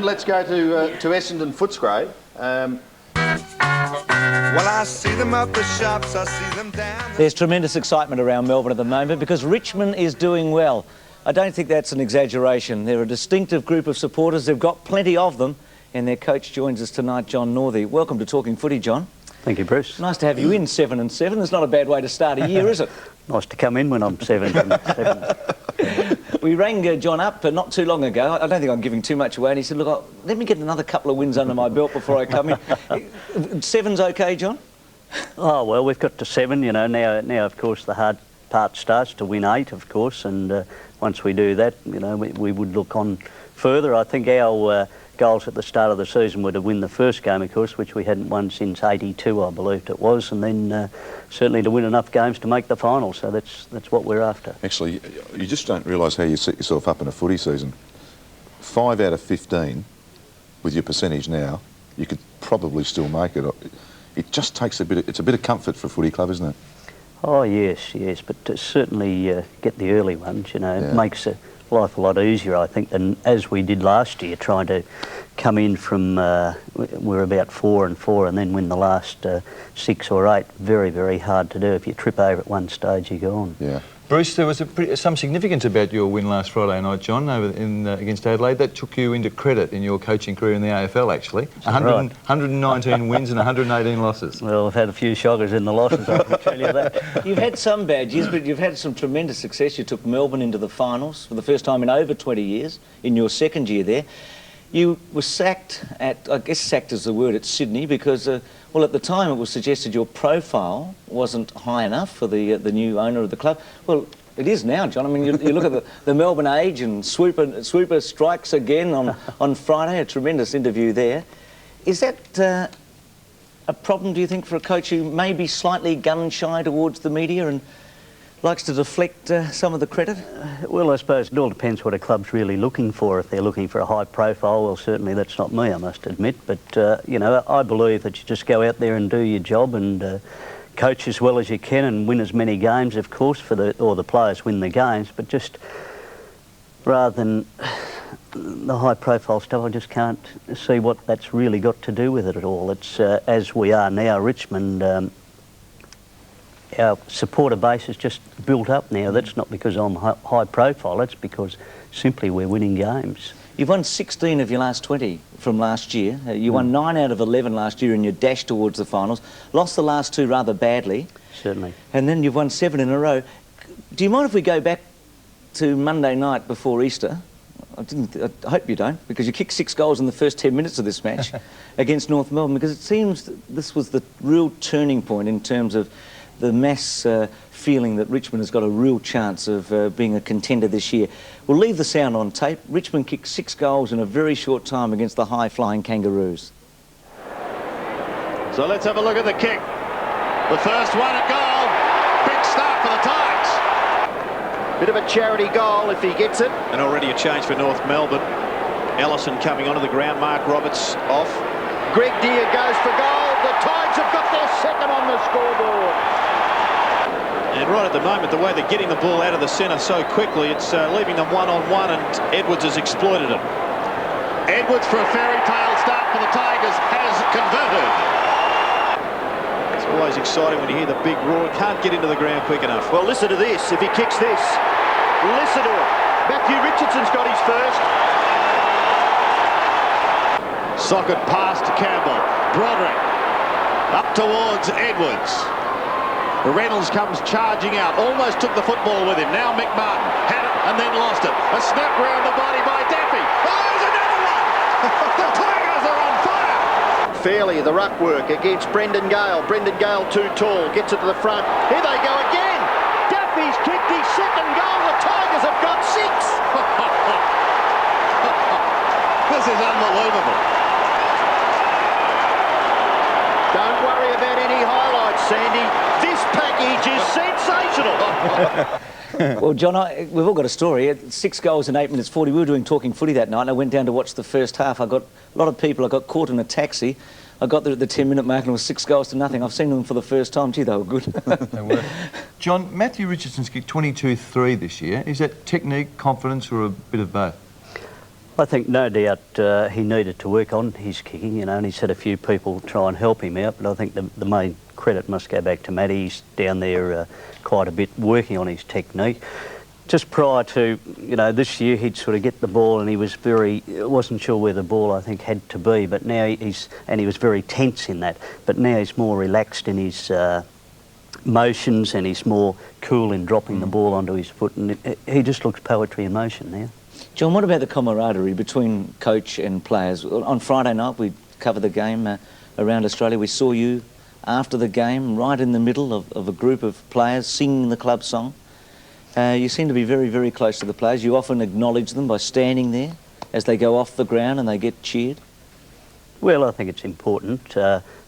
Let's go to Essendon Footscray. Well, I see them up the shops, I see them down. There's tremendous excitement around Melbourne at the moment because Richmond is doing well. I don't think that's an exaggeration. They're a distinctive group of supporters. They've got plenty of them, and their coach joins us tonight, John Northey. Welcome to Talking Footy, John. Thank you, Bruce. Nice to have you in 7-7. That's not a bad way to start a year, is it? Nice to come in when I'm 7-7. We rang John up not too long ago. I don't think I'm giving too much away. And he said, look, let me get another couple of wins under my belt before I come in. 7's okay, John? Oh, well, we've got to 7, you know. Now, of course, the hard part starts to win 8, of course. And once we do that, you know, we would look on further. I think our goals at the start of the season were to win the first game, of course, which we hadn't won since 82, I believed it was, and then certainly to win enough games to make the final. So that's what we're after. Actually, you just don't realise how you set yourself up in a footy season. 5 out of 15, with your percentage now, you could probably still make it. It just takes it's a bit of comfort for a footy club, isn't it? Oh, yes, but to certainly get the early ones, you know, it makes life a lot easier, I think, than as we did last year, trying to come in from, we're about 4-4 and then win the last 6 or 8. Very, very hard to do. If you trip over at one stage, you're gone. Yeah. Bruce, there was some significance about your win last Friday night, John, against Adelaide. That took you into credit in your coaching career in the AFL, actually. 119 wins and 118 losses. Well, I've had a few shockers in the losses, I can tell you that. You've had some bad years, but you've had some tremendous success. You took Melbourne into the finals for the first time in over 20 years, in your second year there. You were sacked at, I guess sacked is the word, at Sydney because, well, at the time it was suggested your profile wasn't high enough for the new owner of the club. Well, it is now, John. I mean, you look at the Melbourne Age and Swooper strikes again on Friday, a tremendous interview there. Is that a problem, do you think, for a coach who may be slightly gun-shy towards the media and likes to deflect some of the credit? Well, I suppose it all depends what a club's really looking for. If they're looking for a high profile, well, certainly that's not me, I must admit. But, you know, I believe that you just go out there and do your job and coach as well as you can and win as many games, of course, or the players win the games. But just rather than the high profile stuff, I just can't see what that's really got to do with it at all. It's, as we are now, Richmond, our supporter base is just built up now. That's not because I'm high profile, that's because simply we're winning games. You've won 16 of your last 20 from last year. You won 9 out of 11 last year in your dash towards the finals. Lost the last 2 rather badly. Certainly. And then you've won 7 in a row. Do you mind if we go back to Monday night before Easter? I hope you don't, because you kicked 6 goals in the first 10 minutes of this match against North Melbourne, because it seems that this was the real turning point in terms of the mass feeling that Richmond has got a real chance of being a contender this year. We'll leave the sound on tape. Richmond kicked 6 goals in a very short time against the high-flying Kangaroos. So let's have a look at the kick. The first one at goal. Big start for the Tigers. Bit of a charity goal if he gets it. And already a change for North Melbourne. Ellison coming onto the ground. Mark Roberts off. Greg Deere goes for goal. The Tigers have got their second on the scoreboard. And right at the moment, the way they're getting the ball out of the centre so quickly, it's leaving them one-on-one, and Edwards has exploited it. Edwards, for a fairy tale start for the Tigers, has converted. It's always exciting when you hear the big roar. Can't get into the ground quick enough. Well, listen to this. If he kicks this, listen to it. Matthew Richardson's got his first. Socket pass to Campbell. Broderick up towards Edwards. Reynolds comes charging out, almost took the football with him. Now McMartin had it and then lost it. A snap round the body by Daffy. Oh, there's another one! The Tigers are on fire! Fairly, the ruck work against Brendan Gale. Brendan Gale too tall, gets it to the front. Here they go again. Daffy's kicked his second goal. The Tigers have got 6. This is unbelievable. Don't worry about any highlights, Sandy. This package is sensational. Well, John, we've all got a story. 6 goals in 8 minutes 40. We were doing Talking Footy that night, and I went down to watch the first half. I got a lot of people. I got caught in a taxi. I got there at the 10-minute mark and it was 6 goals to nothing. I've seen them for the first time. Gee, they were good. They were. John, Matthew Richardson's kicked 22-3 this year. Is that technique, confidence, or a bit of both? I think no doubt he needed to work on his kicking, and he's had a few people try and help him out, but I think the main credit must go back to Matty. He's down there quite a bit working on his technique. Just prior to, this year he'd sort of get the ball and he was wasn't sure where the ball I think had to be, but now he was very tense in that, but now he's more relaxed in his motions and he's more cool in dropping the ball onto his foot, and he just looks poetry in motion now. John, what about the camaraderie between coach and players? On Friday night, we covered the game around Australia. We saw you after the game, right in the middle of a group of players singing the club song. You seem to be very, very close to the players. You often acknowledge them by standing there as they go off the ground and they get cheered. Well, I think it's important.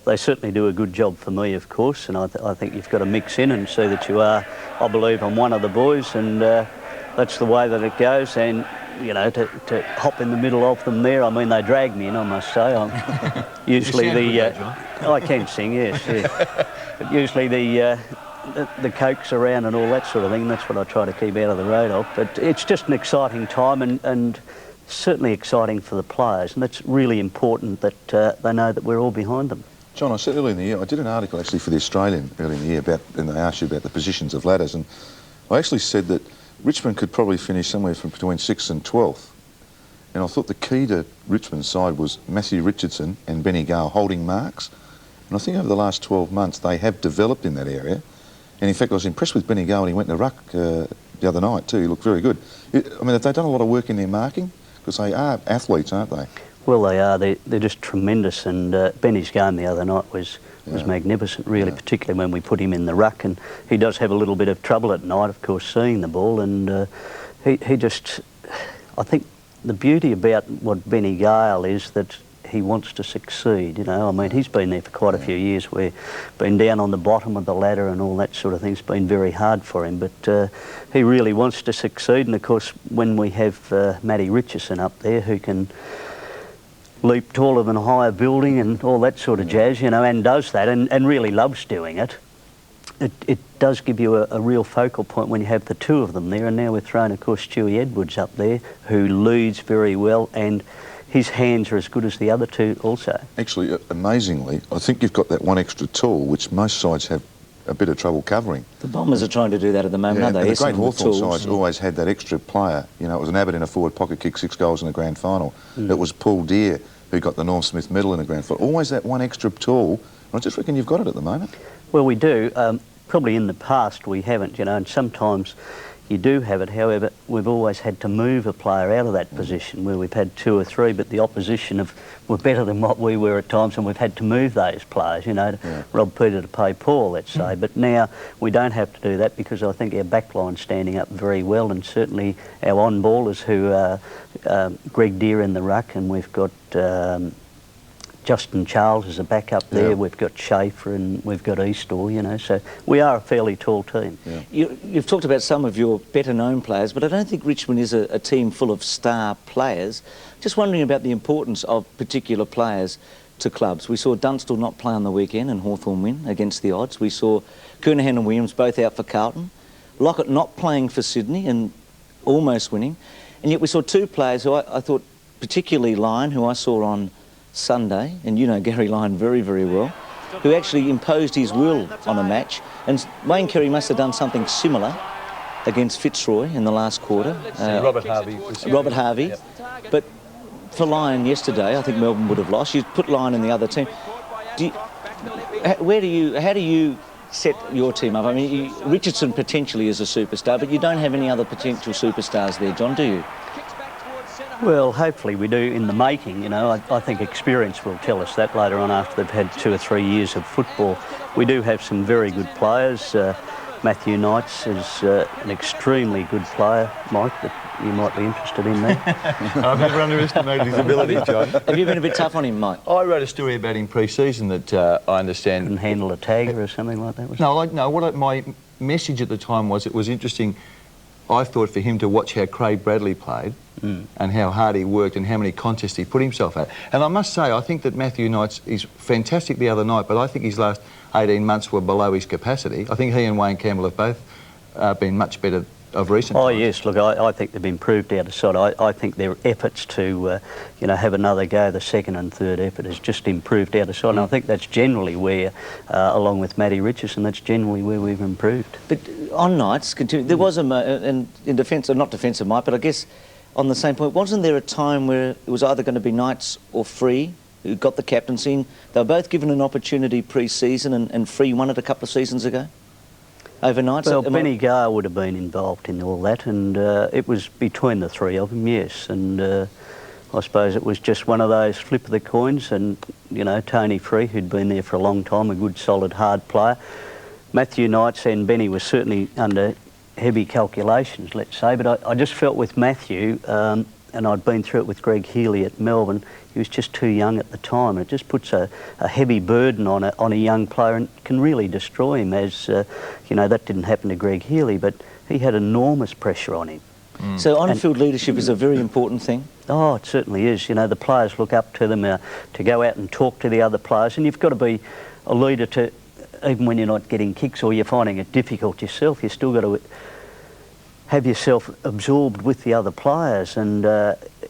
They certainly do a good job for me, of course, and I think you've got to mix in and see that you are, I believe, I'm one of the boys, and that's the way that it goes. And to hop in the middle of them there, I mean, they drag me in, I must say. I'm usually I can sing, yes. But usually the cokes around and all that sort of thing, that's what I try to keep out of the road of. But it's just an exciting time and certainly exciting for the players, and it's really important that they know that we're all behind them. John, I said earlier in the year, I did an article actually for The Australian earlier in the year and they asked you about the positions of ladders, and I actually said that Richmond could probably finish somewhere from between 6th and 12th. And I thought the key to Richmond's side was Matthew Richardson and Benny Gale holding marks. And I think over the last 12 months they have developed in that area. And in fact I was impressed with Benny Gale when he went in the ruck the other night too. He looked very good. I mean, have they done a lot of work in their marking? Because they are athletes, aren't they? Well, they are. They're just tremendous. And Benny's game the other night was magnificent, really, particularly when we put him in the ruck. And he does have a little bit of trouble at night, of course, seeing the ball. And he just, I think the beauty about what Benny Gale is that he wants to succeed, I mean, he's been there for quite a few years where been down on the bottom of the ladder and all that sort of thing. It's been very hard for him, but he really wants to succeed. And of course, when we have Matty Richardson up there who can leap taller than a higher building and all that sort of jazz, and does that and really loves doing it, it does give you a real focal point when you have the two of them there. And now we've thrown, of course, Stewie Edwards up there, who leads very well, and his hands are as good as the other two also. Actually, amazingly, I think you've got that one extra tool, which most sides have a bit of trouble covering. The Bombers are trying to do that at the moment, aren't they? The great Hawthorn sides always had that extra player. It was an Abbott in a forward pocket, kicked 6 goals in the grand final. It was Paul Deere who got the Norm Smith medal in the grand final. Always that one extra tool. I just reckon you've got it at the moment. Well, we do. Probably in the past we haven't, and sometimes you do have it. However, we've always had to move a player out of that position where we've had 2 or 3, but the opposition were better than what we were at times, and we've had to move those players, to rob Peter to pay Paul, let's say. But now we don't have to do that because I think our backline's standing up very well, and certainly our on-ballers who are Greg Deere in the ruck, and we've got Justin Charles as a backup there. We've got Schaefer and we've got Eastaugh, so we are a fairly tall team. You've talked about some of your better-known players, but I don't think Richmond is a team full of star players. Just wondering about the importance of particular players to clubs. We saw Dunstall not play on the weekend and Hawthorn win against the odds. We saw Kernahan and Williams both out for Carlton. Lockett not playing for Sydney and almost winning. And yet we saw 2 players who I thought, particularly Lyon, who I saw on Sunday, and you know Gary Lyon very, very well, who actually imposed his will on a match. And Wayne Carey must have done something similar against Fitzroy in the last quarter. Robert Harvey. Yep. But for Lyon yesterday, I think Melbourne would have lost. You put Lyon in the other team. How do you set your team up? I mean, Richardson potentially is a superstar, but you don't have any other potential superstars there, John, do you? Well, hopefully we do in the making, I think experience will tell us that later on after they've had 2 or 3 years of football. We do have some very good players. Matthew Knights is an extremely good player, Mike, that you might be interested in there. I've never underestimated his ability, John. Have you been a bit tough on him, Mike? I wrote a story about him pre-season that I understand... Couldn't handle a tagger or something like that? My message at the time was it was interesting, I thought, for him to watch how Craig Bradley played and how hard he worked and how many contests he put himself at. And I must say, I think that Matthew Knights is fantastic the other night, but I think his last 18 months were below his capacity. I think he and Wayne Campbell have both been much better of recent Oh times. yes, look, I think they've improved out of sight. I think their efforts to, you know, have another go, the second and third effort has just improved out of sight. And I think that's generally where, along with Matty Richardson, that's generally where we've improved. But on nights, there was and in defence, or not defence of Mike, but I guess on the same point, wasn't there a time where it was either going to be Knights or Free who got the captaincy? And they were both given an opportunity pre-season, and Free won it a couple of seasons ago? Overnight? Well, So, Benny Garr would have been involved in all that, and it was between the three of them, yes. And I suppose it was just one of those flip of the coins, and, you know, Tony Free, who'd been there for a long time, a good, solid, hard player. Matthew Knights and Benny were certainly under heavy calculations, let's say, but I just felt with Matthew, and I'd been through it with Greg Healy at Melbourne, he was just too young at the time. It just puts a heavy burden on a young player and can really destroy him, as, you know, that didn't happen to Greg Healy, but he had enormous pressure on him. So on-field leadership is a very important thing? Oh, it certainly is. You know, the players look up to them to go out and talk to the other players, and you've got to be a leader to, even when you're not getting kicks or you're finding it difficult yourself, you've still got to have yourself absorbed with the other players, and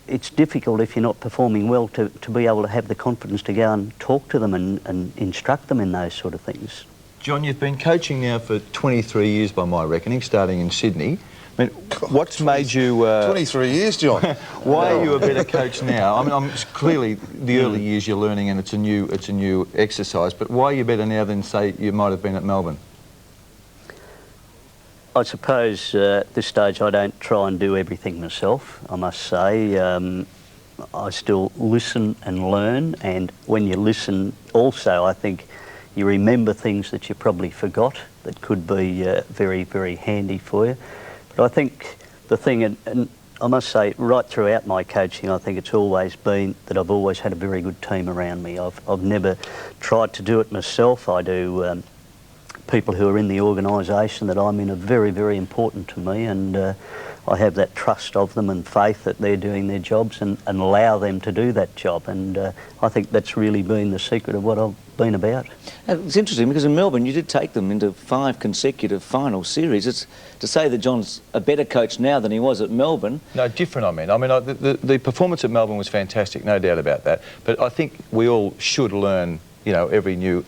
it's difficult if you're not performing well to be able to have the confidence to go and talk to them and instruct them in those sort of things. John, you've been coaching now for 23 years by my reckoning, starting in Sydney. I mean, what's made you... 23 years, John. Why are you a better coach now? I mean, clearly the early years you're learning and it's a new exercise, but why are you better now than, say, you might have been at Melbourne? I suppose at this stage I don't try and do everything myself, I must say. I still listen and learn, and when you listen also, I think you remember things that you probably forgot that could be very, very handy for you. But I think the thing, and I must say right throughout my coaching, I think it's always been that I've always had a very good team around me. I've never tried to do it myself. I do... people who are in the organisation that I'm in are very, very important to me, and I have that trust of them and faith that they're doing their jobs and allow them to do that job, and I think that's really been the secret of what I've been about. It's interesting because in Melbourne you did take them into 5 consecutive final series. It's to say that John's a better coach now than he was at Melbourne. No, different I mean. The performance at Melbourne was fantastic, no doubt about that, but I think we all should learn, you know, every new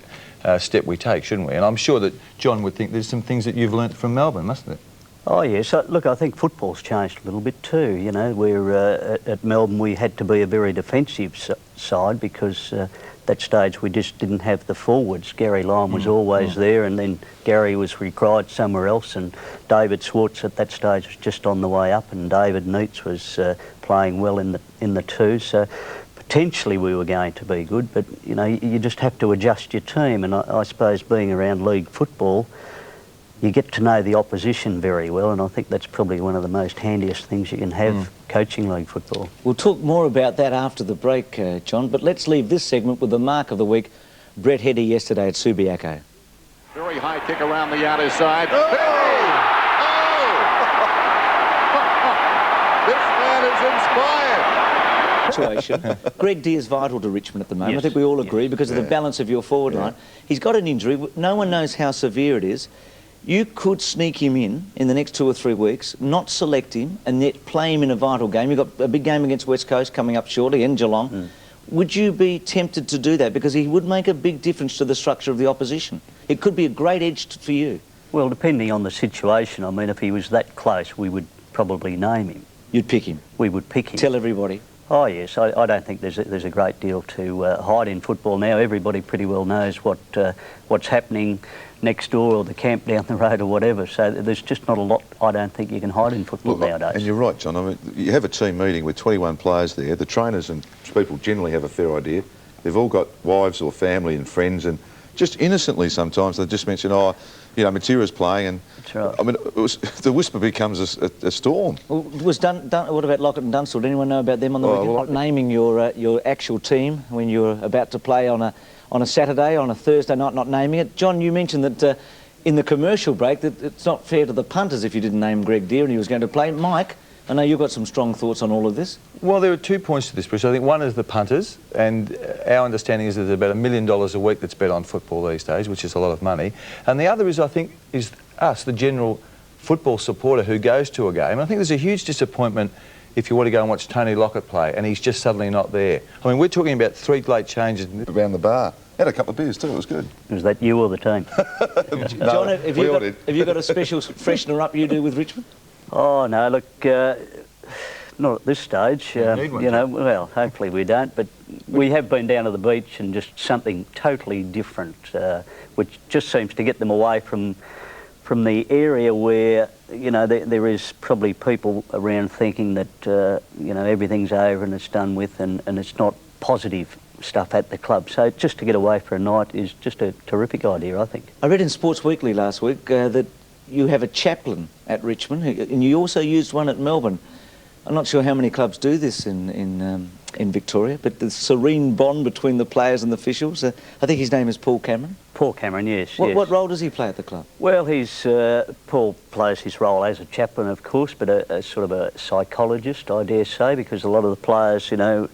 step we take, shouldn't we? And I'm sure that John would think there's some things that you've learnt from Melbourne, mustn't it? Oh yes, look, I think football's changed a little bit too. You know, we're at Melbourne we had to be a very defensive side because at that stage we just didn't have the forwards. Gary Lyon was always there, and then Gary was required somewhere else, and David Swartz at that stage was just on the way up, and David Neitz was playing well in the 2. So potentially we were going to be good, but you know, you just have to adjust your team, and I suppose being around league football, you get to know the opposition very well, and I think that's probably one of the most handiest things you can have coaching league football. We'll talk more about that after the break, John, but let's leave this segment with the mark of the week, Brett Heady yesterday at Subiaco. Very high kick around the outer side. Oh! Oh! This man is inspired. Situation. Greg Deere is vital to Richmond at the moment. Yes. I think we all agree because of the balance of your forward line. He's got an injury. No one knows how severe it is. You could sneak him in the next 2 or 3 weeks, not select him, and yet play him in a vital game. You've got a big game against West Coast coming up shortly in Geelong. Would you be tempted to do that? Because he would make a big difference to the structure of the opposition. It could be a great edge for you. Well, depending on the situation, I mean, if he was that close, we would probably name him. You'd pick him. We would pick him. Tell everybody. Oh yes, I don't think there's a great deal to hide in football now. Everybody pretty well knows what's happening next door or the camp down the road or whatever. So there's just not a lot I don't think you can hide in football nowadays. And you're right, John. I mean, you have a team meeting with 21 players there. The trainers and people generally have a fair idea. They've all got wives or family and friends, and just innocently sometimes they just mention, oh, you know, Matera's playing, and That's right. I mean, the whisper becomes a storm. Well, what about Lockett and Dunstall? Did anyone know about them on the weekend? well, Naming your actual team when you're about to play on a Saturday, on a Thursday night, not naming it. John, you mentioned that in the commercial break that it's not fair to the punters if you didn't name Greg Deere and he was going to play. Mike, I know you've got some strong thoughts on all of this. Well, there are 2 points to this, Bruce. I think one is the punters, and our understanding is that there's about $1 million a week that's bet on football these days, which is a lot of money. And the other is, I think, is us, the general football supporter who goes to a game. I think there's a huge disappointment if you want to go and watch Tony Lockett play and he's just suddenly not there. I mean, we're talking about 3 late changes. Around the bar. Had a couple of beers too, it was good. Was that you or the team? John, have you got a special freshener up you do with Richmond? Oh, no, look, not at this stage. You need one, you know, well, hopefully we don't, but we have been down to the beach and just something totally different, which just seems to get them away from the area where, you know, there is probably people around thinking that, you know, everything's over and it's done with and it's not positive stuff at the club. So just to get away for a night is just a terrific idea, I think. I read in Sports Weekly last week that you have a chaplain at Richmond and you also used one at Melbourne. I'm not sure how many clubs do this in Victoria, but the serene bond between the players and the officials. I think his name is Paul Cameron. Paul Cameron, yes. What role does he play at the club? Well, Paul plays his role as a chaplain, of course, but a sort of a psychologist, I dare say, because a lot of the players, you know,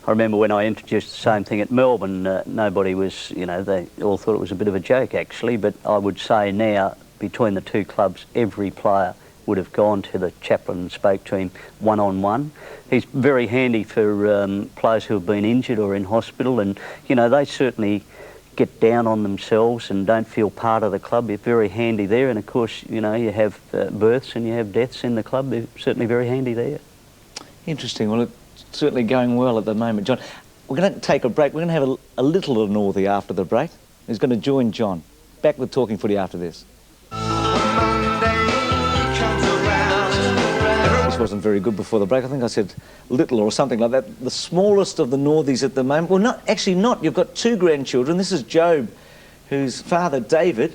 I remember when I introduced the same thing at Melbourne, nobody was, you know, they all thought it was a bit of a joke, actually, but I would say now, between the two clubs, every player would have gone to the chaplain and spoke to him one-on-one. He's very handy for players who have been injured or in hospital, and, you know, they certainly get down on themselves and don't feel part of the club. They're very handy there, and of course, you know, you have births and you have deaths in the club. They're certainly very handy there. Interesting. Well, it's certainly going well at the moment. John, we're going to take a break. We're going to have a little of Northey after the break. He's going to join John. Back with Talking Footy after this. This wasn't very good before the break. I think I said little or something like that. The smallest of the Northies at the moment. Well, not. You've got 2 grandchildren. This is Job, whose father, David,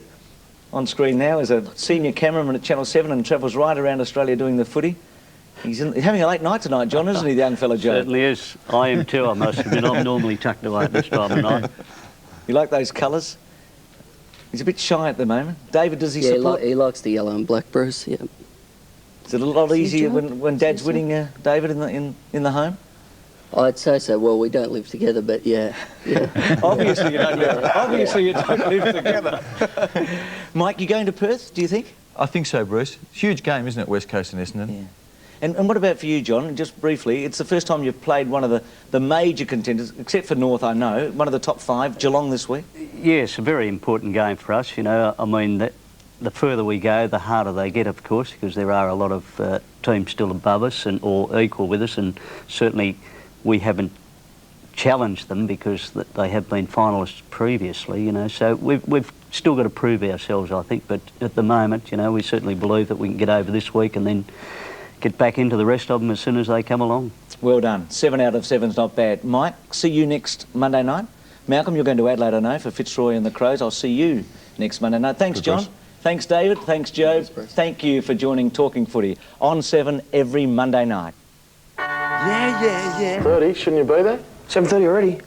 on screen now, is a senior cameraman at Channel 7 and travels right around Australia doing the footy. He's having a late night tonight, John, isn't he, the young fella, Joe? Certainly is. I am too, I must admit. I'm normally tucked away at this time of night. You like those colours? He's a bit shy at the moment. David, does he support? He likes the yellow and black, Bruce, yeah. Is it a lot easier when Dad's winning, David, in the home? I'd say so. Well, we don't live together, but yeah. Obviously you don't live together. Mike, you going to Perth, do you think? I think so, Bruce. Huge game, isn't it, West Coast and Essendon? Yeah. And what about for you, John? Just briefly, it's the first time you've played one of the major contenders, except for North, I know, one of the top 5, Geelong this week. Yes, a very important game for us. You know, I mean, the further we go, the harder they get, of course, because there are a lot of teams still above us or equal with us, and certainly we haven't challenged them because they have been finalists previously, you know, so we've still got to prove ourselves, I think, but at the moment, you know, we certainly believe that we can get over this week and then get back into the rest of them as soon as they come along. Well done. 7 out of 7's not bad. Mike, see you next Monday night. Malcolm, you're going to Adelaide, I know, for Fitzroy and the Crows. I'll see you next Monday night. Thanks, John. Bruce. Thanks, David. Thanks, Joe. Thank you for joining Talking Footy on 7 every Monday night. Yeah. 30, shouldn't you be there? 7:30 already.